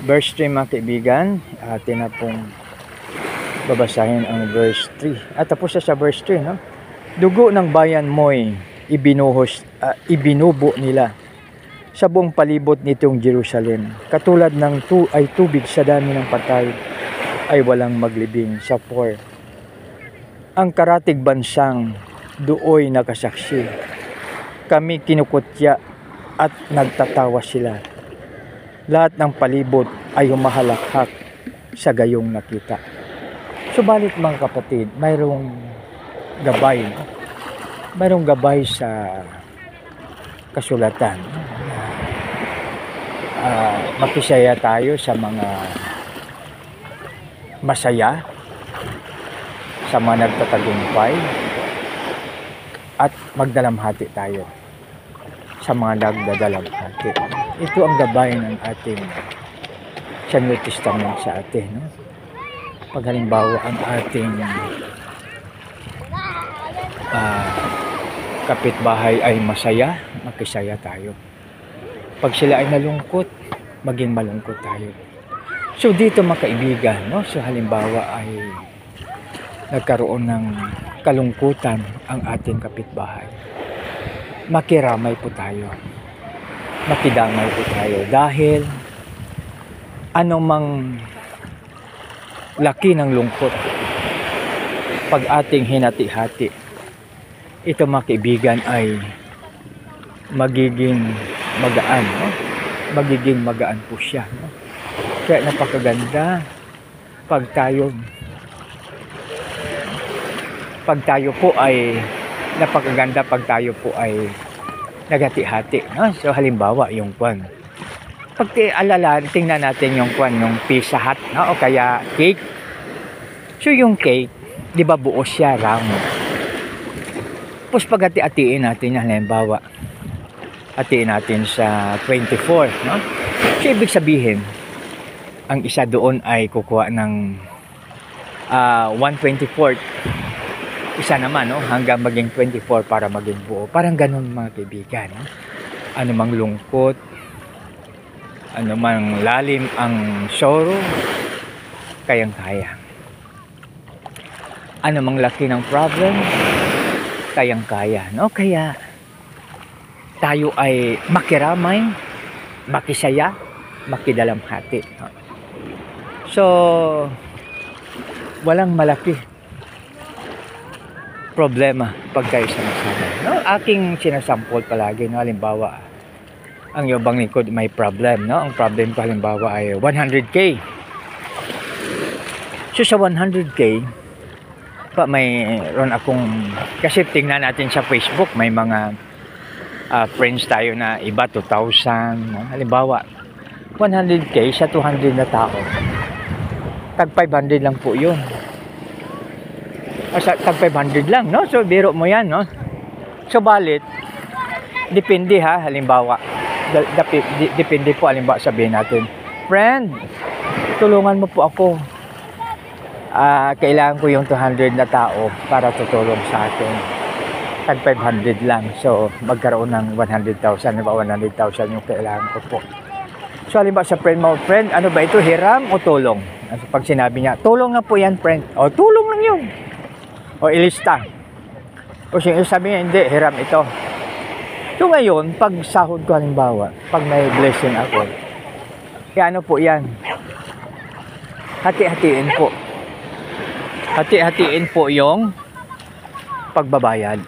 Verse 3 mga kaibigan, atin na pong babasahin ang verse 3. At tapos sa verse 3, no? Dugo ng bayan mo'y ibinubo nila sa buong palibot nitong Jerusalem. Katulad ng tubig sa dami ng patay ay walang maglibing sa 4. Ang karatig bansang dooy nakasaksi. Kami kinukutya at nagtatawa sila. Lahat ng palibot ay humahalakhak sa gayong nakita. Subalit mga kapatid, mayroong gabay. Mayroong gabay sa kasulatan. Makisaya tayo sa mga masaya, sa mga nagtatagumpay, at magdalamhati tayo sa mga nagdadalamhati. Ito ang gabay ng ating sa New Testament sa atin. No? Pag halimbawa ang ating kapitbahay ay masaya, makisaya tayo. Pag sila ay nalungkot, maging malungkot tayo. So dito mga kaibigan, no? So halimbawa ay nagkaroon ng kalungkutan ang ating kapitbahay. Makiramay po tayo. Makidamay po tayo. Dahil anumang laki ng lungkot, pag ating hinati-hati, ito mga kaibigan ay magiging magaan. No? Magiging magaan po siya. No? Kaya napakaganda pag tayo po ay napakaganda pag tayo po ay naghati-hati. No? So halimbawa yung kwan. Pag tingnan natin yung kwan, yung Pizza Hut, no? O kaya cake. So yung cake, di ba buo siya, round. Tapos pag hati-hatiin natin, halimbawa, hatiin natin sa 24, no? So ibig sabihin, ang isa doon ay kukuha ng 1/24. Isa naman, no? Hanggang maging 24 para maging buo. Parang ganun mga kaibigan. No? Ano mang lungkot, ano mang lalim ang sorrow, kayang-kaya. Ano mang laki ng problem, kayang-kaya. No? Kaya tayo ay makiramay, makisaya, makidalamhati. No? So, walang malaki problema pag kayo sama-sama. No? Aking sinasampol palagi, no? Halimbawa, ang ibang lingkod may problem. No? Ang problem ko halimbawa ay 100K. So sa 100K, pa mayroon akong, kasi tingnan natin sa Facebook, may mga friends tayo na iba 2,000. No? Halimbawa, 100K sa 200 na tao. Tag 500 lang po yun. Tag 500 lang, no? So biro mo yan, no? So balit, depende ha, halimbawa, depende po, halimbawa sabihin natin, friend, tulungan mo po ako. Kailangan ko yung 200 na tao para tutulong sa akin. Tag 500 lang. So magkaroon ng 100,000, halimbawa 100,000 yung kailangan ko po. So halimbawa sa friend mo, friend, ano ba ito, hiram o tulong? Pag sinabi niya, tulong na po yan, friend. O, tulong lang yun. O ilista. O sabi niya, hindi, hiram ito. So ngayon, pag sahod ko halimbawa, pag may blessing ako, kaya ano po yan? Hati-hatiin po. Hati-hatiin po yung pagbabayad.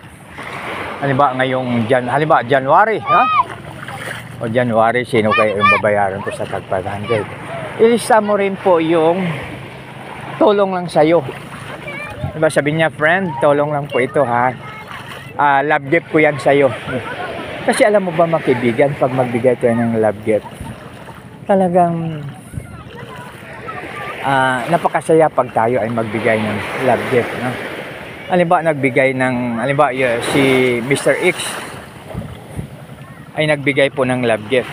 Halimbawa ngayong January, ha? O January, sino kayo yung babayaran ko sa tag 500? Ilista mo rin po yung tulong lang sa'yo. Diba sabi niya, friend, tulong lang po ito ha. Love gift ko yan sa'yo. Kasi alam mo ba mga kaibigan, pag magbigay tayo ng love gift, talagang napakasaya pag tayo ay magbigay ng love gift. No? Halimbawa, si Mr. X ay nagbigay po ng love gift.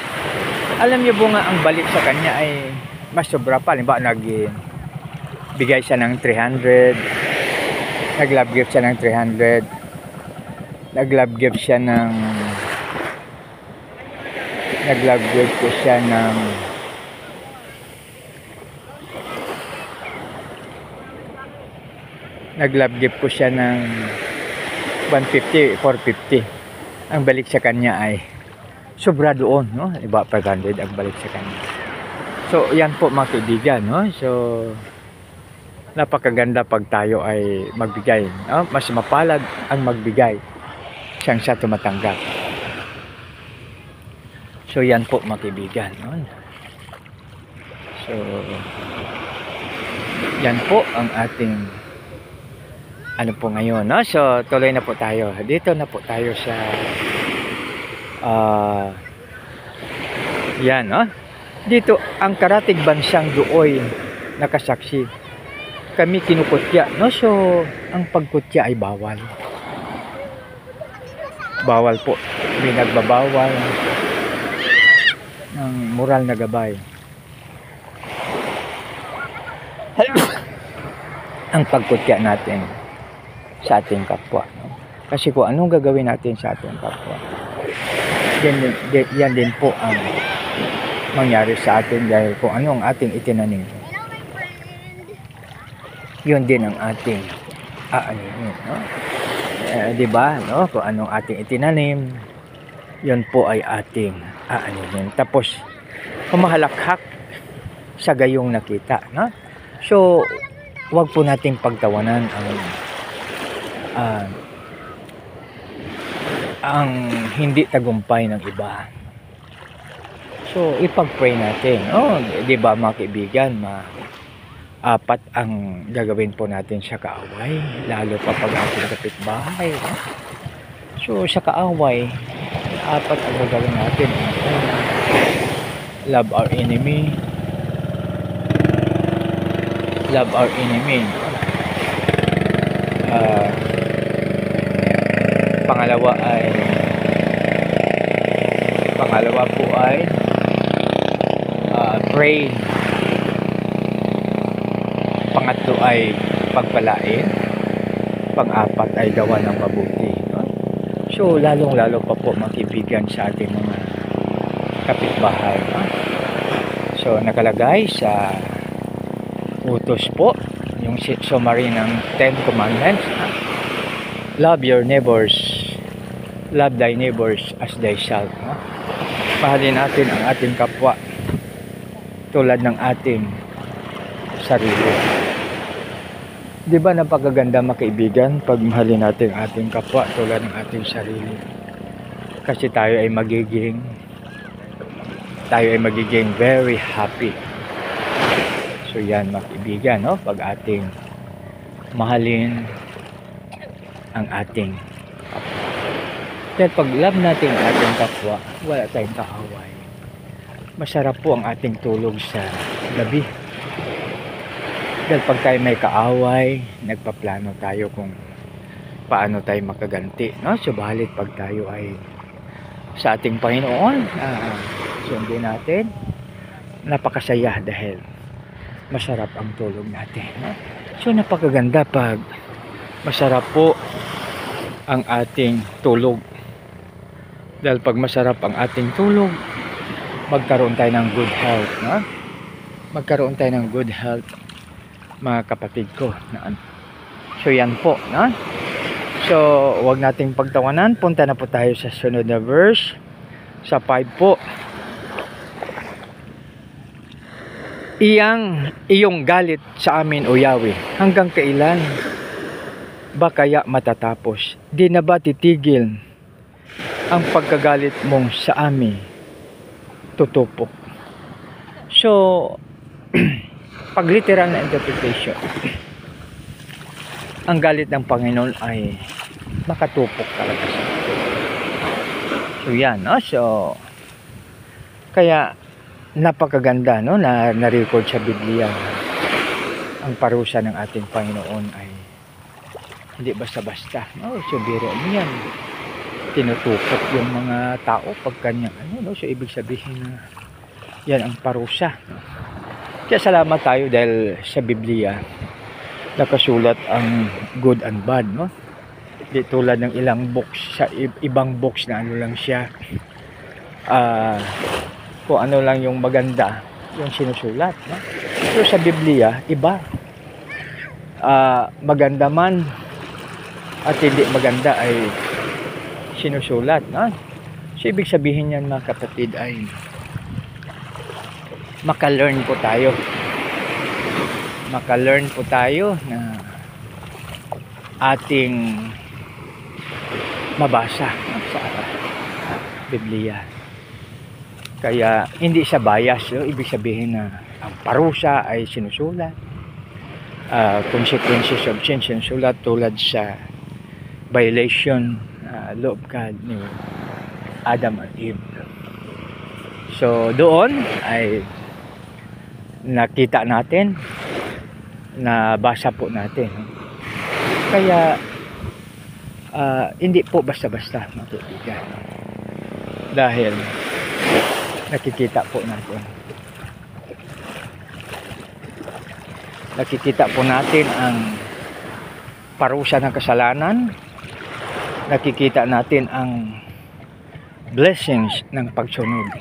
Alam niyo po nga, ang balik sa kanya ay mas sobra pa. Halimbawa, nagbigay siya ng 300, nag-love gift siya ng 300, nag-love gift siya ng nag-love gift ko siya ng Nag-love gift ko siya ng 150, 450. Ang balik sa kanya ay sobra doon, no? Iba 500 ang balik sa kanya. So, yan po mga kaibigan, no? So, napakaganda pag tayo ay magbigay, no? Mas mapalad ang magbigay siyang sa tumatanggap. So, yan po mga kaibigan, no? So, yan po ang ating ano po ngayon, no? So, tuloy na po tayo. Dito na po tayo sa yan, no? Dito, ang karatig bansang Duoy nakasaksi. Kami kinukutya, no? So, ang pagkutya ay bawal. Bawal po. May nagbabawal ng moral na gabay. Ang pagkutya natin sa ating kapwa, no? Kasi kung anong gagawin natin sa ating kapwa, yan din po ang mangyari sa atin, dahil kung anong ating itinanim, yun din ang ating aanihin, no? Diba, no? Kung anong ating itinanim, yun po ay ating aanihin. Tapos humahalakhak sa gayong nakita, no? So, wag po nating pagtawanan ang hindi tagumpay ng iba. So, ipag-pray natin. Oh, di ba mga kaibigan, apat ang gagawin po natin sa kaaway, lalo pa pag ating kapitbahay. No? So, sa kaaway, apat ang gagawin natin. Love our enemy. Love our enemy. Pangalawa po ay pray. Pangatlo ay pagpalain. Pang-apat ay gawa ng mabuti, no? So lalong-lalo pa po mga kaibigan sa ating mga kapitbahay, no? So nakalagay sa utos po yung summary ng 10 commandments, no? Love your neighbors, love thy neighbors as thyself, no? Mahalin natin ang ating kapwa tulad ng ating sarili. Di ba napakaganda mga kaibigan pag mahalin natin ang ating kapwa tulad ng ating sarili? Kasi tayo ay magiging very happy. So yan mga kaibigan, no? Pag ating mahalin ang ating kapwa. Dahil pag love natin ang ating kapwa, wala tayong kaaway. Masarap po ang ating tulog sa gabi. Dahil pag tayo may kaaway, nagpaplano tayo kung paano tayo makaganti, no? Subalit pag tayo ay sa ating Panginoon, sundin natin, napakasaya dahil masarap ang tulog natin, no? So napakaganda pag masarap po ang ating tulog. Dahil pag masarap ang ating tulog, magkaroon tayo ng good health, no? Magkaroon tayo ng good health, mga kapatid ko, no? So yan po, no? So wag nating pagtawanan. Punta na po tayo sa sunod na verse, sa 5 po. Iyong galit sa amin, O Yahweh, hanggang kailan ba kaya matatapos? Di na ba titigil ang pagkagalit mong sa amin? Tutupok. So, pag literal na interpretation, ang galit ng Panginoon ay makatupok talaga sa atin. So yan, no? So kaya napakaganda, no, na na-record sa Biblia ang parusa ng ating Panginoon ay hindi basta-basta, no? So biro mo yan, tinutupok yung mga tao pag kanyang no? So ibig sabihin na yan ang parusa, no? Kaya salamat tayo dahil sa Biblia nakasulat ang good and bad, no? Di tulad ng ilang books, sa ibang books na ano lang siya, kung ano lang yung maganda yung sinusulat, no? So sa Biblia iba, maganda man at hindi maganda ay sinusulat. So ibig sabihin yan mga kapatid ay maka-learn po tayo. Maka-learn po tayo na ating mabasa sa Biblia. Kaya hindi siya bias. Ibig sabihin na ang parusa ay sinusulat. Consequences of sin sinusulat tulad sa violation law of God ni Adam at Eve. So doon ay nakita natin, nabasa po natin. Kaya hindi po basta-basta mga kaibigan. Dahil nakikita po natin. Nakikita po natin ang parusa ng kasalanan. Nakikita natin ang blessings ng pagsunod.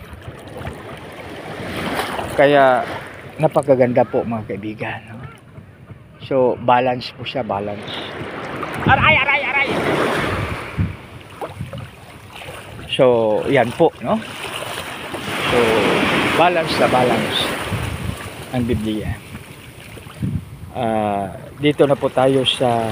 Kaya napakaganda po mga kaibigan. So balance po siya, balance. Aray! So yan po, no? So balance na balance ang Biblia. Dito na po tayo sa